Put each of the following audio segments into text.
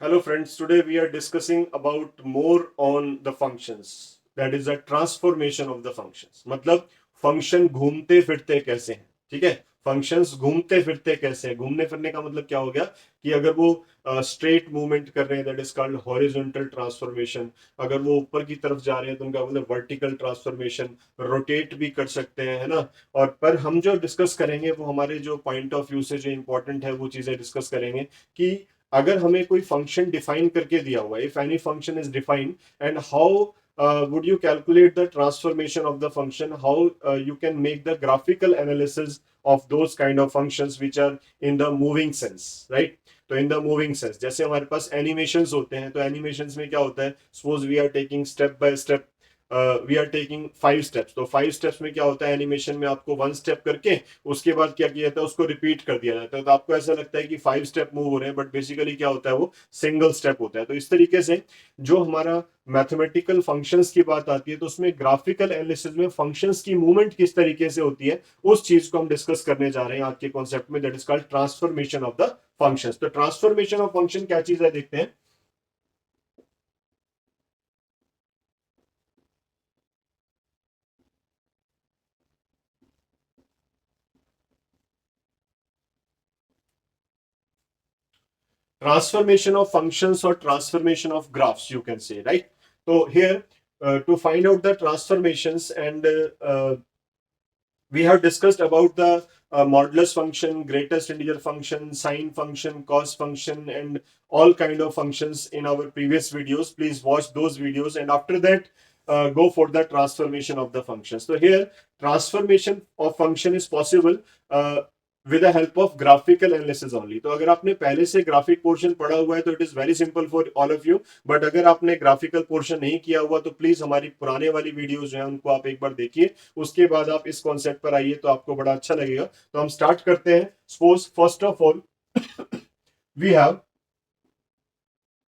Hello friends, today we are discussing about more on the functions. That is a transformation of the functions. मतलब function घूमते फिरते कैसे हैं, ठीक है। फंक्शंस घूमते फिरते कैसे हैं, घूमने फिरने का मतलब क्या हो गया कि अगर वो स्ट्रेट मूवमेंट कर रहे हैं that is called horizontal transformation. अगर वो ऊपर की तरफ जा रहे हैं तो उनका मतलब वर्टिकल ट्रांसफॉर्मेशन। रोटेट भी कर सकते हैं, है ना। और पर हम जो डिस्कस करेंगे वो हमारे जो पॉइंट ऑफ व्यू से जो इंपॉर्टेंट है वो चीजें डिस्कस करेंगे कि अगर हमें कोई फंक्शन डिफाइन करके दिया हुआ है, if any function is defined and how would you calculate the transformation of the function, how you can make the graphical analysis of those kind of functions which are in the moving sense, right? तो in the moving sense जैसे हमारे पास animations होते हैं, तो animations में क्या होता है, suppose we are taking step by step, we are taking 5 steps. तो 5 स्टेप्स में क्या होता है, एनिमेशन में आपको 1 स्टेप करके उसके बाद क्या किया जाता है, उसको रिपीट कर दिया जाता है। तो आपको ऐसा लगता है कि 5 स्टेप मूव हो रहे हैं, बट बेसिकली क्या होता है, वो सिंगल स्टेप होता है। तो इस तरीके से जो हमारा मैथमेटिकल फंक्शंस की बात आती है तो उसमें ग्राफिकल एनालिसिस में फंक्शंस की मूवमेंट किस तरीके से होती है उस चीज को हम डिस्कस करने जा रहे हैं आज के कॉन्सेप्ट में, that is called transformation of the functions. तो ट्रांसफॉर्मेशन ऑफ फंक्शन क्या चीज है, देखते हैं। Transformation of functions or transformation of graphs, you can say, right? So here, to find out the transformations, and we have discussed about the modulus function, greatest integer function, sine function, cos function, and all kind of functions in our previous videos. Please watch those videos, and after that go for the transformation of the function. So here, transformation of function is possible with the help of graphical analysis only. तो अगर आपने पहले से graphic portion पढ़ा हुआ है तो it is very simple for all of you, but अगर आपने ग्राफिकल पोर्शन नहीं किया हुआ तो प्लीज हमारी पुराने वाली वीडियोस जो है उनको आप एक बार देखिए, उसके बाद आप इस कॉन्सेप्ट पर आइए तो आपको बड़ा अच्छा लगेगा। तो हम स्टार्ट करते हैं। Suppose first of all we have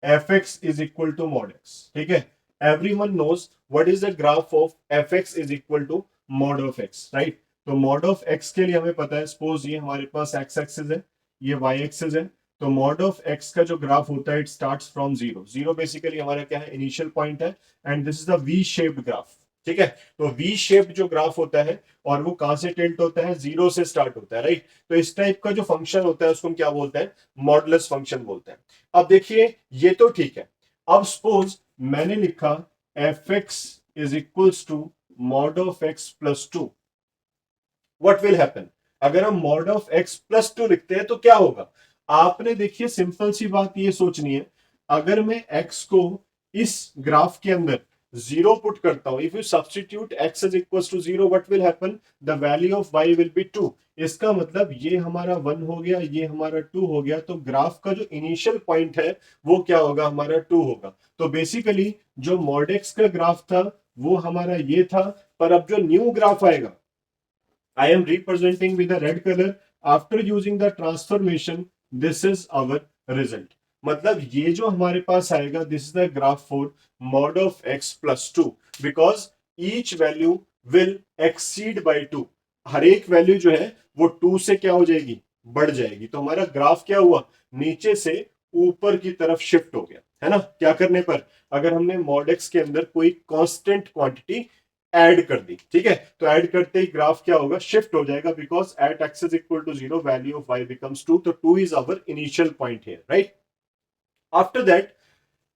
fx is equal to mod x, ठीक है। everyone knows what is the graph of fx is equal to mod of x, right? तो mod of x के लिए हमें पता है, सपोज ये हमारे पास x एक्सिस है, ये y एक्सिस है। तो mod of x का जो ग्राफ होता है it starts from zero. Zero basically हमारा क्या है, इनिशियल पॉइंट है, and this is the V shaped graph, ठीक है। तो वी शेप्ड जो ग्राफ होता है और वो कहां से टिल्ट होता है, जीरो से स्टार्ट होता है, राइट। तो इस टाइप का जो फंक्शन होता है उसको हम क्या बोलते हैं, मॉडुलस फंक्शन बोलते हैं। अब देखिए ये तो ठीक है। अब सपोज मैंने लिखा F X is equals to mod of X plus two, what will happen. अगर हम mod of X plus two लिखते हैं तो क्या होगा, आपने देखिए सिंपल सी बात ये सोचनी है। अगर मैं एक्स को इस ग्राफ के अंदर जीरो पुट करता हूं, if you substitute X is equal to zero, what will happen, the value of Y will be two. इसका मतलब ये हमारा वन हो गया, ये हमारा टू हो गया, तो ग्राफ का जो इनिशियल पॉइंट है वो क्या होगा, हमारा टू होगा। तो बेसिकली जो मॉड एक्स का ग्राफ था वो हमारा ये था, पर अब जो न्यू ग्राफ आएगा, I am representing with a red color. After using the transformation, this is our result. मतलब ये जो हमारे पास आएगा, this is the graph for mod of x plus 2, because each value will exceed by 2। हर एक value जो है वो 2 से क्या हो जाएगी, बढ़ जाएगी। तो हमारा ग्राफ क्या हुआ, नीचे से ऊपर की तरफ शिफ्ट हो गया, है ना। क्या करने पर, अगर हमने mod x के अंदर कोई कांस्टेंट क्वांटिटी ऐड कर दी, ठीक है। तो ऐड करते ही ग्राफ क्या होगा, शिफ्ट हो जाएगा, because at x is equal to zero value of y becomes two. तो two is our initial point here, right. After that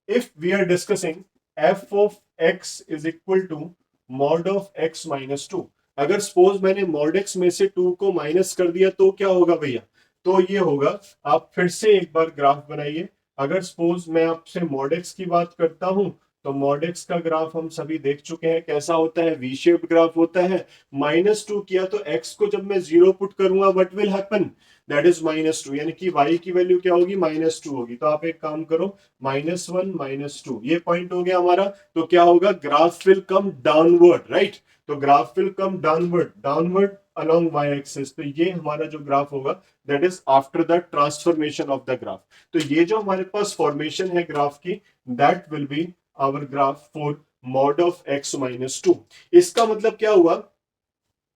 if we are discussing f of x is equal to mod of x minus 2, अगर suppose मैंने mod x में से 2 को minus कर दिया तो क्या होगा भैया, तो ये होगा, आप फिर से एक बार ग्राफ बनाइए। अगर सपोज मैं आपसे mod x की बात करता हूं तो mod x का ग्राफ हम सभी देख चुके हैं कैसा होता है, वी शेप्ड ग्राफ होता है। माइनस टू किया तो x को जब मैं जीरो पुट करूंगा what will happen, that is minus two, यानी कि y की वैल्यू क्या होगी, माइनस टू होगी। तो आप एक काम करो, माइनस वन माइनस टू, ये पॉइंट हो गया हमारा। तो क्या होगा, graph will come downward, right. तो graph will come downward, downward along y axis. तो ये हमारा जो ग्राफ होगा that is after the transformation of the graph. तो ये जो हमारे पास फॉर्मेशन है ग्राफ की, that will be our graph for mod of x minus two. इसका मतलब क्या हुआ,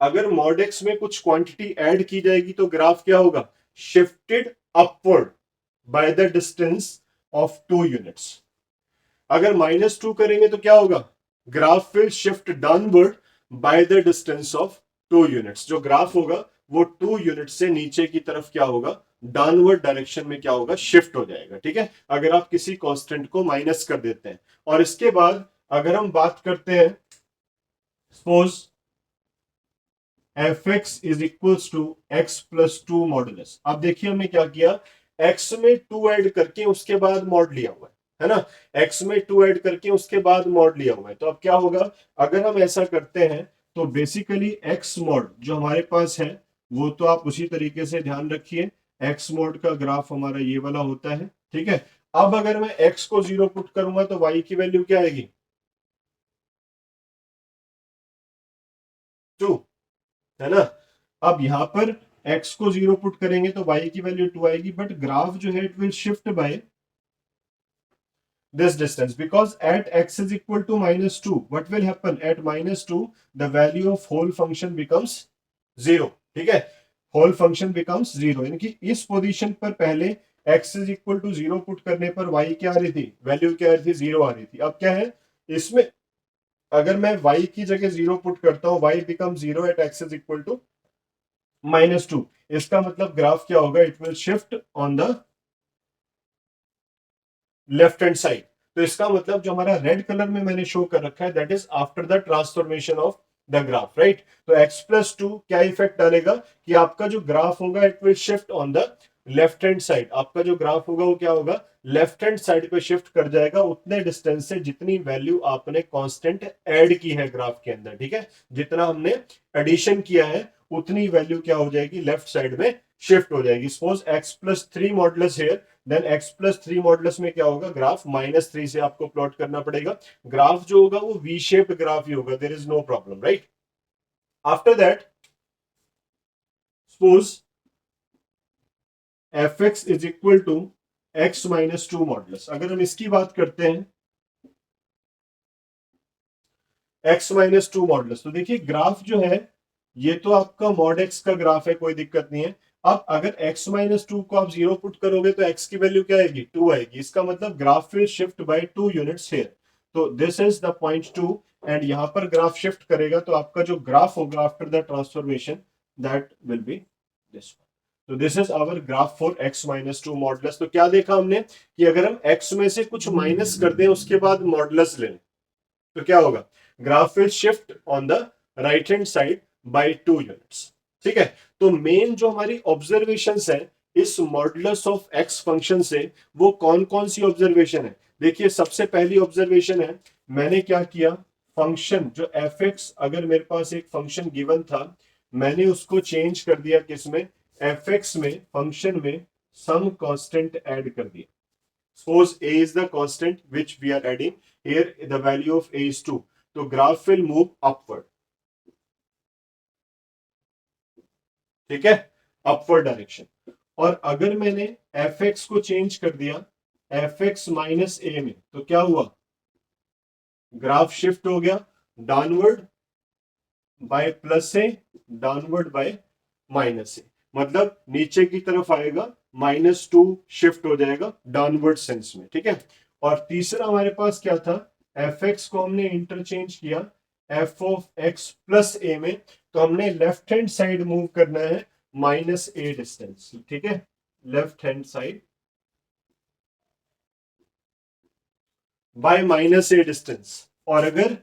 अगर मॉड एक्स में कुछ क्वांटिटी ऐड की जाएगी तो ग्राफ क्या होगा, shifted upward by the distance of 2 units. अगर -2 करेंगे तो क्या होगा, graph will shift downward by the distance of 2 units. जो ग्राफ होगा वो 2 यूनिट से नीचे की तरफ क्या होगा, डाउनवर्ड डायरेक्शन में क्या होगा, शिफ्ट हो जाएगा। ठीक है, अगर आप किसी कांस्टेंट को माइनस कर देते हैं। और इसके बाद अगर हम बात करते हैं, suppose F X is equals to X plus 2 modulus. अब देखिए हमने क्या किया, एक्स में 2 ऐड करके उसके बाद मॉड लिया हुआ है ना, एक्स में 2 ऐड करके उसके बाद मॉड लिया हुआ है। तो अब क्या होगा, अगर हम ऐसा करते हैं तो बेसिकली एक्स मॉड जो हमारे पास है वो तो आप उसी तरीके से ध्यान रखिए, एक्स मॉड का ग्राफ हमारा ये वाला होता है। ठीक है, अब अगर मैं एक्स को 0 पुट करूंगा तो वाई की वैल्यू क्या आएगी, 2, है ना। अब यहां पर x को 0 पुट करेंगे तो y की वैल्यू 2 आएगी, बट ग्राफ जो है it will shift by this distance because at x is equal to -2 what will happen at -2 the value of whole function becomes 0। ठीक है, whole function becomes 0, यानी कि इस पोजीशन पर पहले x is equal to 0 put करने पर y क्या आ रही थी, वैल्यू क्या आ रही थी, 0 आ रही थी। अब क्या है इसमें, अगर मैं y की जगह 0 पुट करता हूं, y becomes 0 at x is equal to -2, इसका मतलब ग्राफ क्या होगा, it will shift on the left hand side. तो इसका मतलब जो हमारा रेड कलर में मैंने शो कर रखा है that is after the transformation of the graph, right. तो x+2 क्या इफेक्ट डालेगा कि आपका जो ग्राफ होगा it will shift on the left hand side. आपका जो ग्राफ होगा वो क्या होगा, लेफ्ट हैंड साइड पे शिफ्ट कर जाएगा उतने डिस्टेंस से जितनी वैल्यू आपने कांस्टेंट ऐड की है ग्राफ के अंदर। ठीक है, जितना हमने एडिशन किया है उतनी वैल्यू क्या हो जाएगी, लेफ्ट साइड में शिफ्ट हो जाएगी। Suppose x+3 modulus here, then x+3 modulus में क्या होगा, ग्राफ -3 से आपको प्लॉट करना पड़ेगा। ग्राफ जो होगा वो वी शेप्ड ग्राफ ही होगा, there is no problem, right. After that suppose F X is equal to x-2 modulus. अगर हम इसकी बात करते हैं x-2 मॉडुलस, तो देखिए ग्राफ जो है ये तो आपका मॉड x का ग्राफ है, कोई दिक्कत नहीं है। अब अगर x-2 को आप 0 पुट करोगे तो x की वैल्यू क्या आएगी, 2 आएगी। इसका मतलब graph will shift by 2 units here. तो this is the point 2 and यहां पर ग्राफ शिफ्ट करेगा तो आपका जो ग्राफ होगा after the transformation that will be this. तो this is our graph for x-2 modulus. तो क्या देखा हमने कि अगर हम x में से कुछ माइनस कर दें उसके बाद मॉडुलस लें तो क्या होगा, graph will shift on the right hand side by 2 units. ठीक है, तो मेन जो हमारी ऑब्जर्वेशंस है इस मॉडुलस ऑफ एक्स फंक्शन से, वो कौन कौन सी ऑब्जर्वेशन है। देखिए सबसे पहली ऑब्जर्वेशन है, मैंने क्या किया, फंक्शन जो एफ एक्स, अगर मेरे पास एक फंक्शन गिवन था मैंने उसको चेंज कर दिया किसमें, एफ एक्स में, फंक्शन में सम कांस्टेंट ऐड कर दिया। Suppose a is the constant which we are adding. Here the value of a is 2. तो graph will move upward. ठीक है, upward direction. और अगर मैंने fx को चेंज कर दिया fx माइनस a में तो क्या हुआ, ग्राफ शिफ्ट हो गया downward by plus a, downward by minus a, मतलब नीचे की तरफ आएगा, -2 शिफ्ट हो जाएगा डाउनवर्ड सेंस में। ठीक है, और तीसरा हमारे पास क्या था, एफ एक्स को हमने इंटरचेंज किया एफ ऑफ एक्स प्लस ए में, तो हमने लेफ्ट हैंड साइड मूव करना है -a डिस्टेंस। ठीक है, left hand side by -a distance. और अगर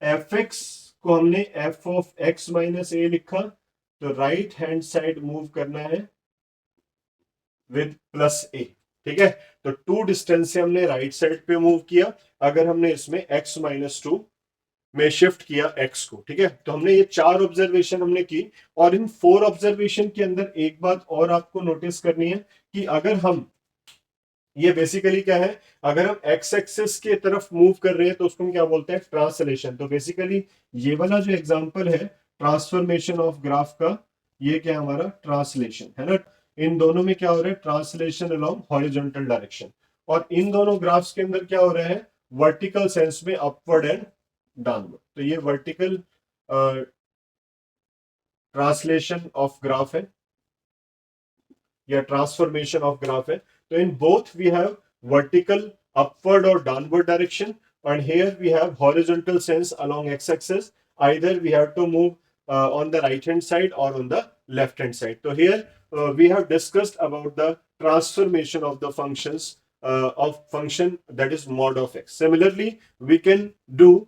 एफ एक्स को हमने एफ ऑफ एक्स माइनस ए लिखा तो राइट हैंड साइड मूव करना है विद प्लस ए। ठीक है, तो 2 डिस्टेंस से हमने राइट साइड पे मूव किया अगर हमने इसमें x-2 में शिफ्ट किया x को। ठीक है, तो हमने ये 4 ऑब्जर्वेशन हमने की। और इन 4 ऑब्जर्वेशन के अंदर एक बात और आपको नोटिस करनी है कि अगर हम, ये बेसिकली क्या है, अगर हम एक्स एक्सिस के तरफ मूव कर रहे हैं तो उसको हम क्या बोलते हैं, ट्रांसलेशन। तो बेसिकली ये वाला जो एग्जांपल है ट्रांसफॉर्मेशन ऑफ ग्राफ का, ये क्या हमारा ट्रांसलेशन है ना। इन दोनों में क्या हो रहा है, ट्रांसलेशन अलोंग हॉरिजॉन्टल डायरेक्शन। और इन दोनों ग्राफ्स के अंदर क्या हो रहा है, वर्टिकल सेंस में अपवर्ड एंड डाउनवर्ड। तो ये वर्टिकल ट्रांसलेशन ऑफ ग्राफ है या ट्रांसफॉर्मेशन ऑफ ग्राफ है। तो in both we have vertical upward or downward direction, and here we have horizontal sense along x-axis. Either we have to move on the right hand side or on the left hand side. So here we have discussed about the transformation of the functions of function that is mod of x. Similarly, we can do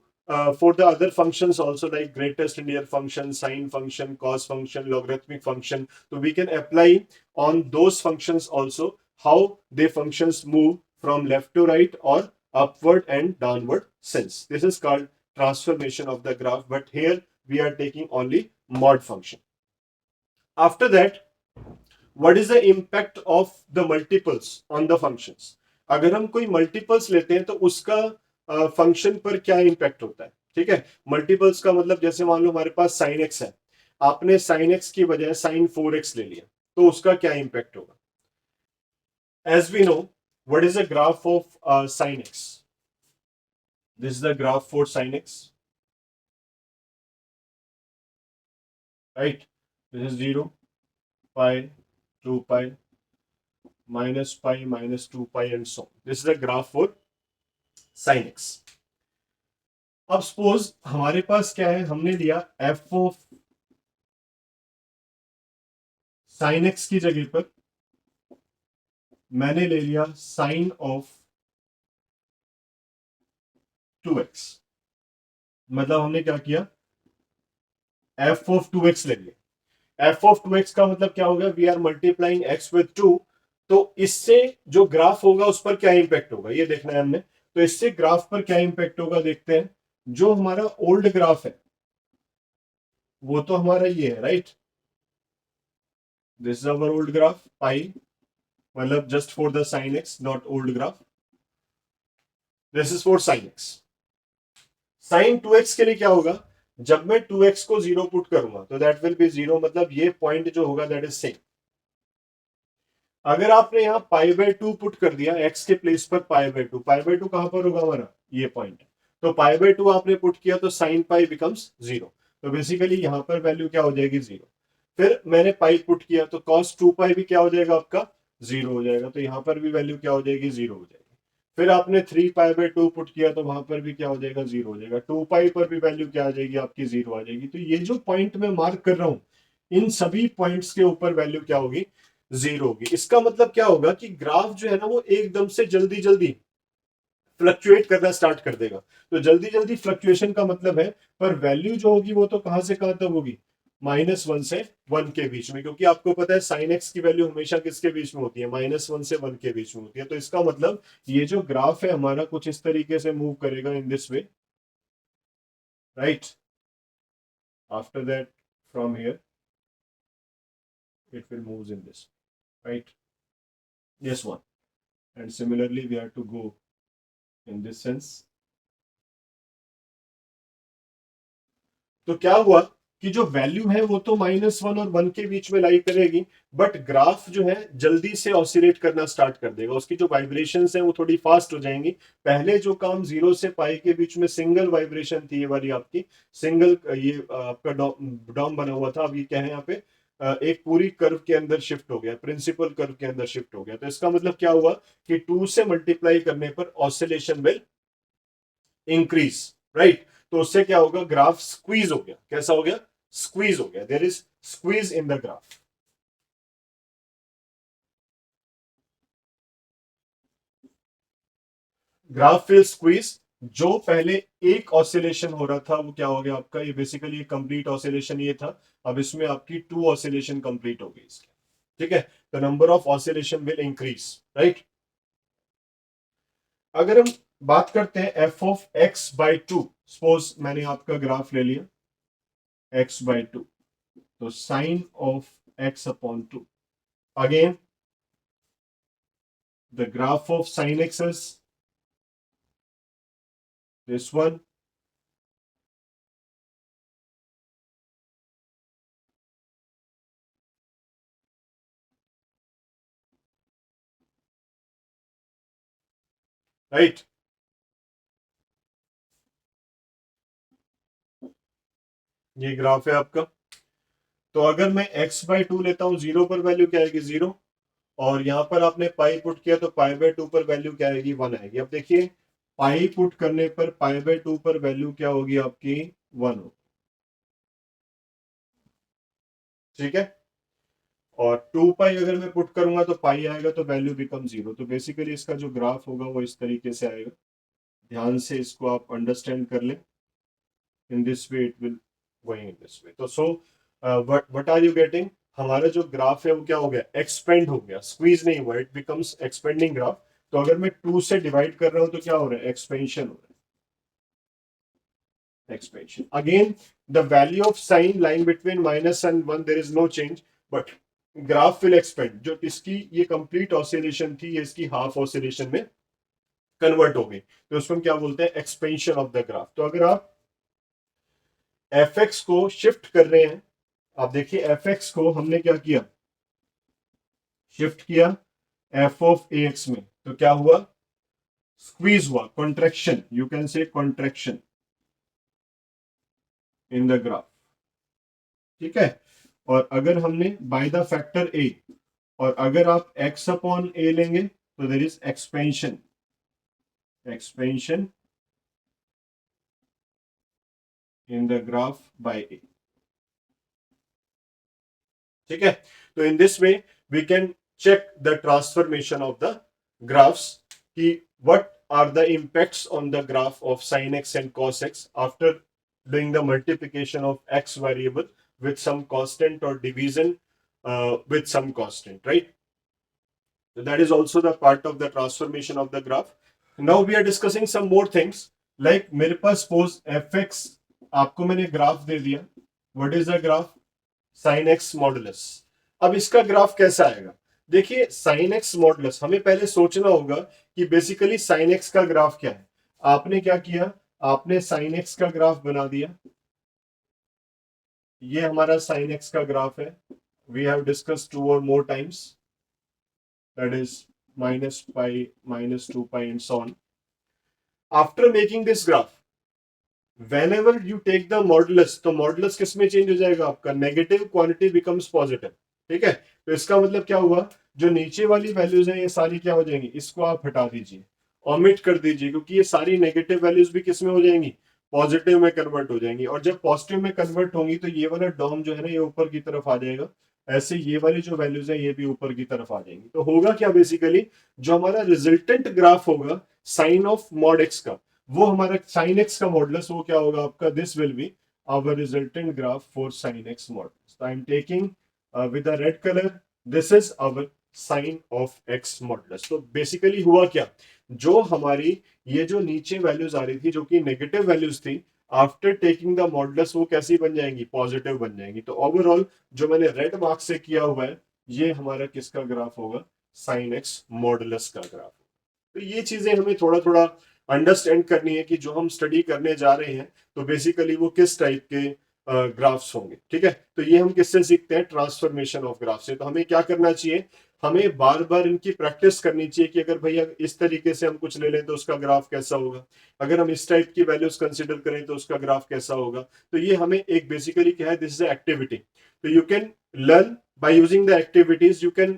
for the other functions also, like greatest linear function, sine function, cos function, logarithmic function. So we can apply on those functions also how the functions move from left to right or upward and downward sense. This is called transformation of the graph, but here we are taking only mod function. After that, what is the impact of the multiples on the functions? अगर हम कोई multiples लेते हैं तो उसका function पर क्या impact होता है? ठीक है, मल्टीपल्स का मतलब जैसे मान लो हमारे पास साइन एक्स है, आपने साइन एक्स की बजाय साइन 4x ले लिया, तो उसका क्या इम्पैक्ट होगा? As we know, what is the graph of sin x? This is the graph for sin x, right? This is 0, pi, 2 pi, minus pi, minus 2 pi, and so on. This is the graph for sin x. अब suppose हमारे पास क्या है, हमने लिया f of sin x की जगह पर मैंने ले लिया sin ऑफ 2x. मतलब हमने क्या किया, f ऑफ 2x ले लिया. f ऑफ 2x का मतलब क्या होगा, we are multiplying x with 2. तो इससे जो ग्राफ होगा उस पर क्या इंपैक्ट होगा ये देखना है हमने. तो इससे ग्राफ पर क्या इंपैक्ट होगा देखते हैं. जो हमारा ओल्ड ग्राफ है वो तो हमारा ये है, right? This is our old graph pi, मतलब just for the sine x, not old graph. This is for sine x. Sine 2x के लिए क्या होगा, जब मैं 2x को 0 पुट करूंगा तो दैट विल बी 0, मतलब ये पॉइंट जो होगा दैट इज सेम. अगर आपने यहाँ पाई बाय 2 पुट कर दिया x के प्लेस पर, पाई बाय 2, पाई बाय 2 कहां पर होगा हमारा, ये पॉइंट. तो पाई बाय 2 आपने पुट किया तो साइन पाई बिकम्स 0. तो बेसिकली यहां पर वैल्यू क्या हो जाएगी, 0. फिर मैंने पाई पुट किया तो cos 2 पाई भी क्या हो जाएगा आपका, 0 हो जाएगा. तो यहां पर भी वैल्यू क्या हो जाएगी, 0 हो जाएगी. फिर आपने 3 पाई बाय 2 पुट किया तो वहां पर भी क्या हो जाएगा, 0 हो जाएगा. 2 पाई पर भी वैल्यू क्या आ जाएगी आपकी, 0 आ जाएगी. तो ये जो पॉइंट मैं मार्क कर रहा हूं, इन सभी पॉइंट्स के ऊपर वैल्यू क्या होगी, 0 होगी. इसका मतलब क्या होगा कि ग्राफ जो है ना वो एकदम से जल्दी जल्दी फ्लक्चुएट करना स्टार्ट कर देगा. तो जल्दी जल्दी फ्लक्चुएशन का मतलब है, पर वैल्यू जो होगी वो तो कहां से कहां तक होगी, -1 से 1 के बीच में. क्योंकि आपको पता है साइन एक्स की वैल्यू हमेशा किसके बीच में होती है, -1 से 1 के बीच में होती है. तो इसका मतलब ये जो ग्राफ है हमारा कुछ इस तरीके से मूव करेगा, इन this way, right? After that from here it will move in this, right? Yes, one. And similarly we have to go in this sense. तो क्या हुआ कि जो वैल्यू है वो तो -1 और 1 के बीच में लाई करेगी, बट ग्राफ जो है जल्दी से ऑसिलेट करना स्टार्ट कर देगा. उसकी जो वाइब्रेशंस है वो थोड़ी फास्ट हो जाएंगी. पहले जो काम 0 से पाई के बीच में सिंगल वाइब्रेशन थी, ये वाली आपकी सिंगल, ये आपका डॉम बना हुआ था, अब ये क्या है यहाँ पे, एक पूरी कर्व के अंदर शिफ्ट हो गया, प्रिंसिपल कर्व के अंदर शिफ्ट हो गया. तो इसका मतलब क्या हुआ कि 2 से मल्टीप्लाई करने पर ऑसिलेशन विल इंक्रीज, राइट? तो उससे क्या होगा, ग्राफ स्क्वीज हो गया. कैसा हो गया, स्क्वीज हो गया. There is squeeze in the graph. Graph will squeeze. जो पहले एक ऑसिलेशन हो रहा था वो क्या हो गया आपका, ये बेसिकली कंप्लीट ऑसिलेशन ये था, अब इसमें आपकी 2 ऑसिलेशन कंप्लीट हो गई इसकी. ठीक है, the number of oscillation will increase, right? अगर हम बात करते हैं F of X by 2, suppose मैंने आपका ग्राफ ले लिया x बाई 2, तो sine of x upon 2, again the graph of sine x is this one, right? ये ग्राफ है आपका. तो अगर मैं x बाई 2 लेता हूं, 0 पर वैल्यू क्या आएगी, 0, और यहाँ पर आपने पाई पुट किया तो पाई बाय 2 पर वैल्यू क्या आएगी, 1 आएगी। अब देखिए पाई पुट करने पर पाई बाय 2 पर वैल्यू क्या होगी आपकी, 1 होगी, ठीक है। और 2 पाई अगर मैं पुट करूंगा तो पाई आएगा तो वैल्यू बिकम 0। तो बेसिकली इसका जो ग्राफ होगा वो इस तरीके से आएगा। ध्यान से इसको आप अंडरस्टैंड कर लें। In this way it will going in this way. तो so what are you getting, हमारा जो ग्राफ है वो क्या हो गया, एक्सपेंड हो गया, स्क्वीज नहीं हुआ, इट बिकम्स एक्सपेंडिंग ग्राफ। तो अगर मैं 2 से डिवाइड कर रहा हूं तो क्या हो रहा है, एक्सपेंशन हो रहा है, expansion. Again the value of sine line between minus and 1 there is no change, but graph will expand. जो इसकी ये कंप्लीट ऑसिलेशन थी ये इसकी हाफ ऑसिलेशन में कन्वर्ट हो गई, तो उसको हम क्या बोलते हैं, एक्सपेंशन ऑफ द ग्राफ। तो अगर आप एफ एक्स को शिफ्ट कर रहे हैं, आप देखिए एफ एक्स को हमने क्या किया, शिफ्ट किया एफ ऑफ ए एक्स में, तो क्या हुआ, स्क्वीज हुआ, contraction, you can say contraction in the graph, ठीक है। और अगर हमने बाय द फैक्टर ए, और अगर आप x अपॉन ए लेंगे तो there is expansion, expansion in the graph by a, ठीक है। तो in this way we can check the transformation of the graphs, कि what are the impacts on the graph of sin x and cos x after doing the multiplication of x variable with some constant or division with some constant, right? So that is also the part of the transformation of the graph. Now we are discussing some more things, like मेरे पास suppose fx, आपको मैंने graph दे दिया, what is the graph, sin x modulus. अब इसका graph कैसा आएगा, देखिए sign X modulus, हमें पहले सोचना होगा कि बेसिकली साइन एक्स का ग्राफ क्या है। आपने क्या किया, आपने साइन एक्स का ग्राफ बना दिया, ये हमारा साइन एक्स का ग्राफ है, वी हैव डिस्कस 2 और more times, that is minus pi, minus 2 pi and so on. After making this graph, whenever you take the modulus, तो मॉडुलस किस में चेंज हो जाएगा आपका, नेगेटिव क्वांटिटी बिकम्स पॉजिटिव, ठीक है। तो इसका मतलब क्या हुआ, जो नीचे वाली वैल्यूज हैं ये सारी क्या हो जाएंगी, इसको आप हटा दीजिए, ऑमिट कर दीजिए, क्योंकि ये सारी नेगेटिव वैल्यूज भी किस में हो जाएंगी, पॉजिटिव में कन्वर्ट हो जाएंगी। और जब पॉजिटिव में कन्वर्ट होंगी तो ये वाला डॉम जो है ना ये ऊपर की तरफ आ जाएगा, ऐसे ये वाली जो वैल्यूज है ये भी ऊपर की तरफ आ जाएंगी। तो होगा क्या, बेसिकली जो हमारा रिजल्टेंट ग्राफ होगा साइन ऑफ मॉड एक्स का, वो हमारा साइन एक्स का मॉडुलस वो क्या होगा आपका, this will be our resultant graph for sine X modulus. I am taking with the red colour, this is our sine of X modulus. तो basically हुआ क्या, जो हमारी ये जो नीचे वैल्यूज आ रही थी जो कि नेगेटिव वैल्यूज थी, आफ्टर टेकिंग द मॉडुलस वो कैसी बन जाएंगी, पॉजिटिव बन जाएंगी। तो ओवरऑल जो मैंने रेड मार्क से किया हुआ है ये हमारा किसका ग्राफ होगा, साइन एक्स मॉडुलस का ग्राफ। तो ये चीजें हमें थोड़ा थोड़ा अंडरस्टैंड करनी है कि जो हम स्टडी करने जा रहे हैं तो बेसिकली वो किस टाइप के ग्राफ्स होंगे, ठीक है। तो ये हम किससे सीखते हैं, ट्रांसफॉर्मेशन ऑफ ग्राफ से। तो हमें क्या करना चाहिए, हमें बार बार इनकी प्रैक्टिस करनी चाहिए कि अगर भैया इस तरीके से हम कुछ ले लें तो उसका ग्राफ कैसा होगा, अगर हम इस टाइप की वैल्यूज कंसिडर करें तो उसका ग्राफ कैसा होगा। तो ये हमें एक बेसिकली क्या है, दिस इज एक्टिविटी। तो you can learn by using the activities, you can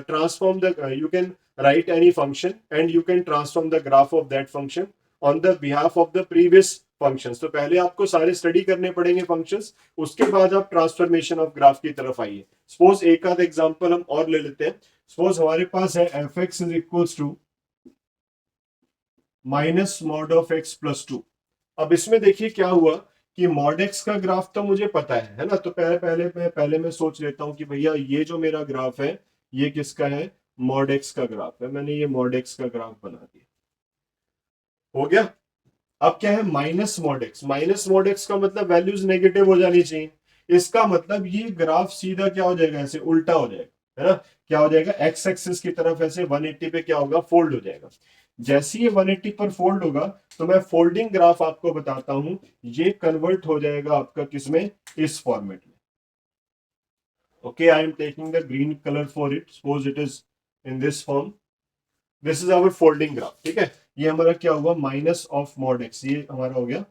transform the you can write any function and you can transform the graph of that function on the behalf of the previous functions। तो पहले आपको सारे study करने पड़ेंगे functions, उसके बाद आप transformation of graph की तरफ आइए। सपोज एक आध एग्जांपल हम और ले लेते हैं। सपोज हमारे पास है F X is equals to minus mod of X plus 2। अब इसमें देखिए क्या हुआ कि मॉड एक्स का ग्राफ तो मुझे पता है ना, तो पहले मैं सोच लेता हूं कि भैया ये जो मेरा ग्राफ है ये किसका है, मॉड एक्स का ग्राफ है। मैंने ये मॉड एक्स का ग्राफ बना दिया, हो गया। अब क्या है, माइनस मॉड एक्स का मतलब वैल्यूज नेगेटिव हो जानी चाहिए। इसका मतलब ये ग्राफ सीधा क्या हो जाएगा, ऐसे उल्टा हो जाएगा, है ना। क्या हो जाएगा, एक्स एक्सिस की तरफ ऐसे 180 पे क्या होगा, फोल्ड हो जाएगा। जैसे ये 180 पर फोल्ड होगा तो मैं फोल्डिंग ग्राफ आपको बताता हूं, ये कन्वर्ट हो जाएगा आपका किसमें, इस फॉर्मेट में। Okay, I am taking the green colour for it, suppose it is in this form, this is our folding graph, ठीक है। ये हमारा क्या होगा, माइनस ऑफ मॉड एक्स, ये हमारा हो गया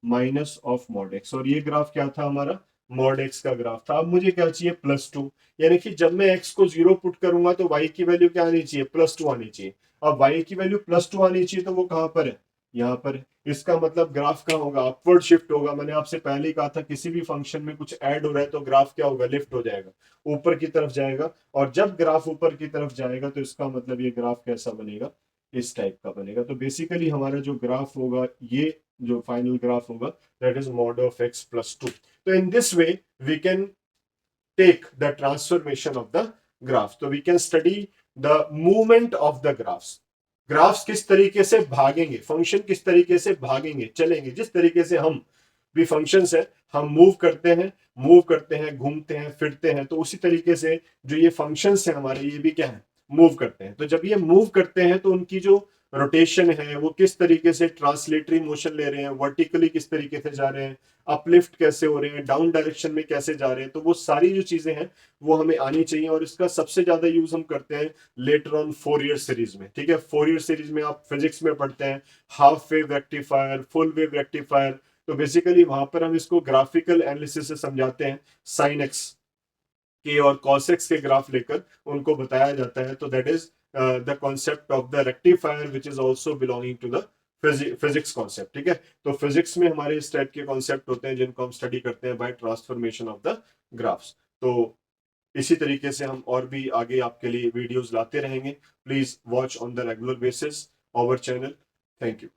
माइनस ऑफ मॉड एक्स, और ये ग्राफ क्या था हमारा, मॉड एक्स का ग्राफ था। अब मुझे क्या चाहिए, +2, यानी कि जब मैं एक्स को 0 पुट करूंगा तो वाई की वैल्यू क्या आनी चाहिए, +2 आनी चाहिए। अब वाई की वैल्यू +2 आनी चाहिए, तो वो कहां पर है, यहाँ पर है। इसका मतलब ग्राफ कहाँ होगा, अपवर्ड शिफ्ट होगा। मैंने आपसे पहले ही कहा था किसी भी फंक्शन में कुछ ऐड हो रहा है तो ग्राफ क्या होगा, लिफ्ट हो जाएगा, ऊपर की तरफ जाएगा। और जब ग्राफ ऊपर की तरफ जाएगा तो इसका मतलब ये ग्राफ कैसा बनेगा, इस टाइप का बनेगा। तो बेसिकली हमारा जो ग्राफ होगा, ये जो फाइनल ग्राफ होगा, that is mod of X +2। तो in this way we can take the transformation of the graph. So we can study the movement of the graphs. Graphs किस तरीके से भागेंगे, फंक्शन किस तरीके से भागेंगे, चलेंगे, जिस तरीके से हम भी फंक्शंस है, हम मूव करते हैं, घूमते हैं, फिरते हैं, तो उसी तरीके से जो ये फंक्शंस हैं हमारे, ये भी क्या है, मूव करते हैं। तो जब ये मूव करते हैं तो उनकी जो रोटेशन है वो किस तरीके से ट्रांसलेटरी मोशन ले रहे हैं, वर्टिकली किस तरीके से जा रहे हैं, अपलिफ्ट कैसे हो रहे हैं, डाउन डायरेक्शन में कैसे जा रहे हैं, तो वो सारी जो चीजें हैं वो हमें आनी चाहिए। और इसका सबसे ज्यादा यूज हम करते हैं लेटर ऑन फोरियर सीरीज में। ठीक है, फोरियर सीरीज में आप फिजिक्स में पढ़ते हैं half wave rectifier, full wave rectifier. तो बेसिकली वहां पर हम इसको ग्राफिकल एनालिसिस से समझाते हैं, साइन एक्स के और कॉस एक्स के ग्राफ लेकर उनको बताया जाता है। तो that is the concept of the rectifier which is also belonging to the physics concept. ठीक है, तो फिजिक्स में हमारे इस टाइप के कॉन्सेप्ट होते हैं जिनको हम स्टडी करते हैं by transformation of the graphs. तो इसी तरीके से हम और भी आगे आपके लिए वीडियोस लाते रहेंगे। Please watch on the regular basis our channel. Thank you.